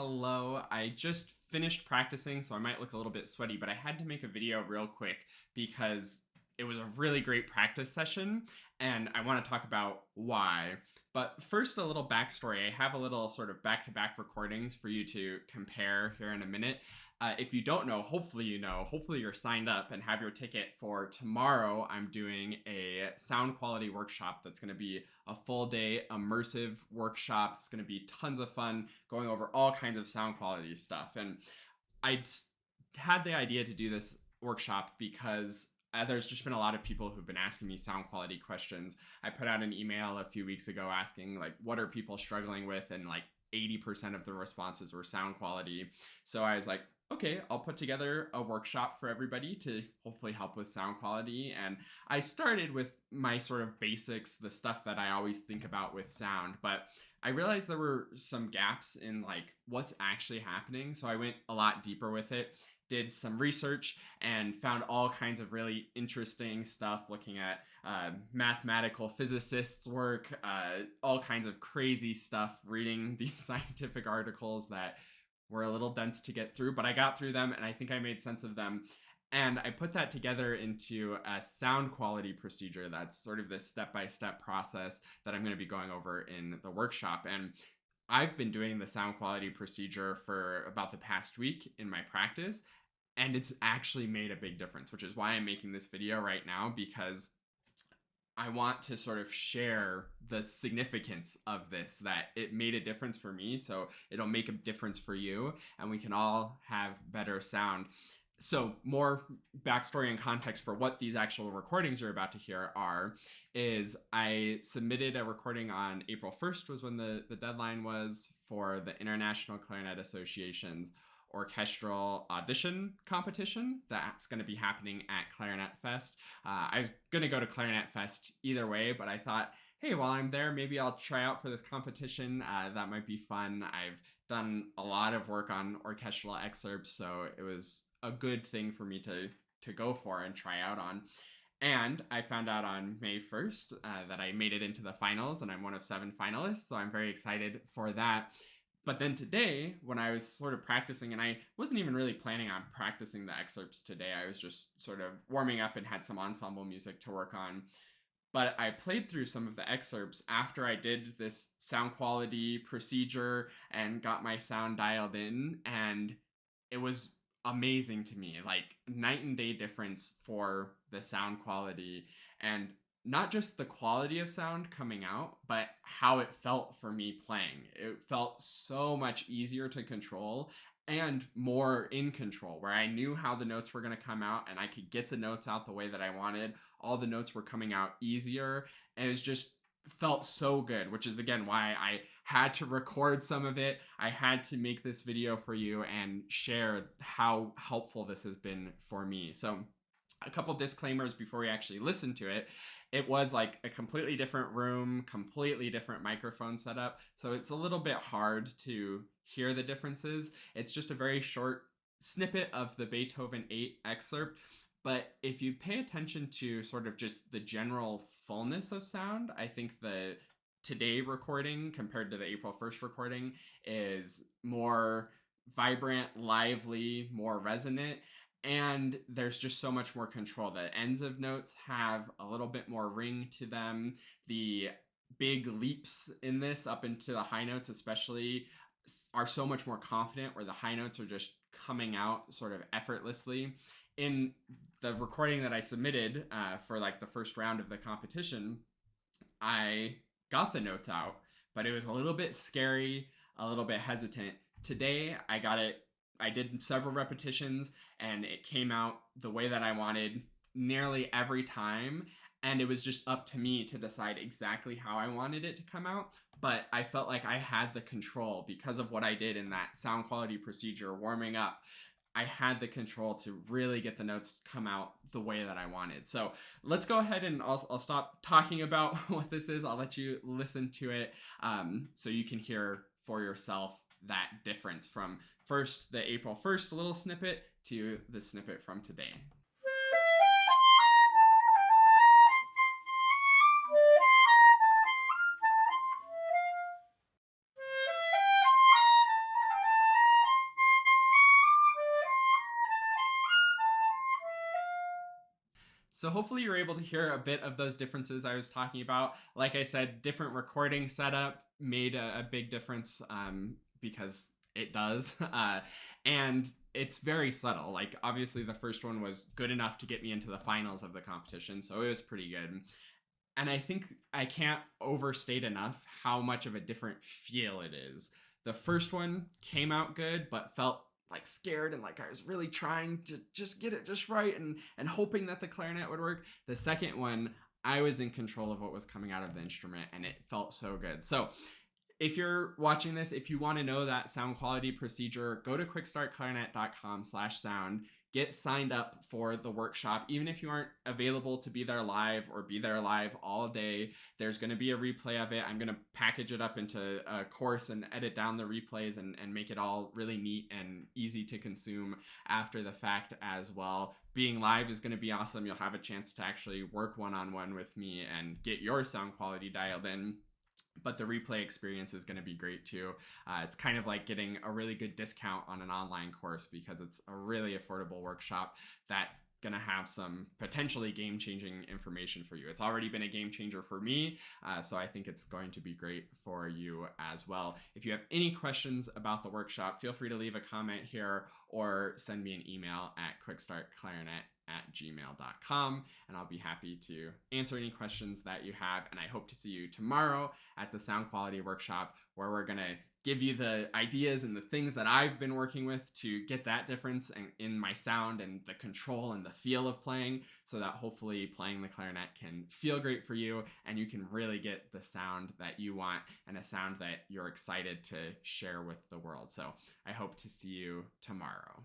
Hello, I just finished practicing, so I might look a little bit sweaty, but I had to make a video real quick because it was a really great practice session, and I want to talk about why. But first, a little backstory. I have a little sort of back-to-back recordings for you to compare here in a minute. If you don't know, hopefully you know, hopefully you're signed up and have your ticket for tomorrow. I'm doing a sound quality workshop that's going to be a full day immersive workshop. It's going to be tons of fun going over all kinds of sound quality stuff. And I had the idea to do this workshop because there's just been a lot of people who've been asking me sound quality questions. I put out an email a few weeks ago asking what are people struggling with, and 80% of the responses were sound quality. So I was like, okay, I'll put together a workshop for everybody to hopefully help with sound quality. And I started with my sort of basics, the stuff that I always think about with sound, but I realized there were some gaps in what's actually happening. So I went a lot deeper with it, did some research, and found all kinds of really interesting stuff looking at mathematical physicists' work, all kinds of crazy stuff, reading these scientific articles that were a little dense to get through, but I got through them and I think I made sense of them. And I put that together into a sound quality procedure that's sort of this step-by-step process that I'm going to be going over in the workshop. And I've been doing the sound quality procedure for about the past week in my practice, and it's actually made a big difference, which is why I'm making this video right now, because I want to sort of share the significance of this, that it made a difference for me, so it'll make a difference for you, and we can all have better sound. So more backstory and context for what these actual recordings you're about to hear is I submitted a recording on April 1st was when the deadline was for the International Clarinet Association's orchestral audition competition that's going to be happening at Clarinet Fest. I was going to go to Clarinet Fest either way, but I thought, hey, while I'm there, maybe I'll try out for this competition. That might be fun. I've done a lot of work on orchestral excerpts, so it was a good thing for me to go for and try out on. And I found out on May 1st that I made it into the finals, and I'm one of 7 finalists, so I'm very excited for that. But then today, when I was sort of practicing, and I wasn't even really planning on practicing the excerpts today, I was just sort of warming up and had some ensemble music to work on. But I played through some of the excerpts after I did this sound quality procedure and got my sound dialed in, and it was amazing to me, night and day difference for the sound quality, and not just the quality of sound coming out, but how it felt for me playing. It felt so much easier to control and more in control, where I knew how the notes were going to come out and I could get the notes out the way that I wanted. All the notes were coming out easier, and it was just felt so good, which is again why I had to record some of it. I had to make this video for you and share how helpful this has been for me. So a couple disclaimers before we actually listen to it. It was a completely different room, completely different microphone setup, so it's a little bit hard to hear the differences. It's just a very short snippet of the Beethoven 8 excerpt, but if you pay attention to sort of just the general fullness of sound, I think the today recording compared to the April 1st recording is more vibrant, lively, more resonant, and there's just so much more control. The ends of notes have a little bit more ring to them. The big leaps in this up into the high notes especially are so much more confident, where the high notes are just coming out sort of effortlessly. In the recording that I submitted for the first round of the competition, I got the notes out, but it was a little bit scary, a little bit hesitant. Today, I got it. I did several repetitions, and it came out the way that I wanted nearly every time. And it was just up to me to decide exactly how I wanted it to come out. But I felt like I had the control because of what I did in that sound quality procedure, warming up. I had the control to really get the notes to come out the way that I wanted. So let's go ahead and I'll stop talking about what this is. I'll let you listen to it so you can hear for yourself that difference from first the April 1st little snippet to the snippet from today. So hopefully you're able to hear a bit of those differences I was talking about. Like I said, different recording setup made a big difference, because it does. And it's very subtle. Like, obviously, the first one was good enough to get me into the finals of the competition, so it was pretty good. And I think I can't overstate enough how much of a different feel it is. The first one came out good, but felt like scared and like I was really trying to just get it just right and hoping that the clarinet would work. The second one, I was in control of what was coming out of the instrument and it felt so good. So if you're watching this, if you want to know that sound quality procedure, go to quickstartclarinet.com/sound. Get signed up for the workshop. Even if you aren't available to be there live or be there live all day, there's going to be a replay of it. I'm going to package it up into a course and edit down the replays and make it all really neat and easy to consume after the fact as well. Being live is going to be awesome. You'll have a chance to actually work one-on-one with me and get your sound quality dialed in. But the replay experience is going to be great too. It's kind of like getting a really good discount on an online course because it's a really affordable workshop that's going to have some potentially game-changing information for you. It's already been a game changer for me, so I think it's going to be great for you as well. If you have any questions about the workshop, feel free to leave a comment here or send me an email at quickstartclarinet@gmail.com, and I'll be happy to answer any questions that you have. And I hope to see you tomorrow at the sound quality workshop, where we're going to give you the ideas and the things that I've been working with to get that difference in my sound and the control and the feel of playing, so that hopefully playing the clarinet can feel great for you and you can really get the sound that you want and a sound that you're excited to share with the world. So I hope to see you tomorrow.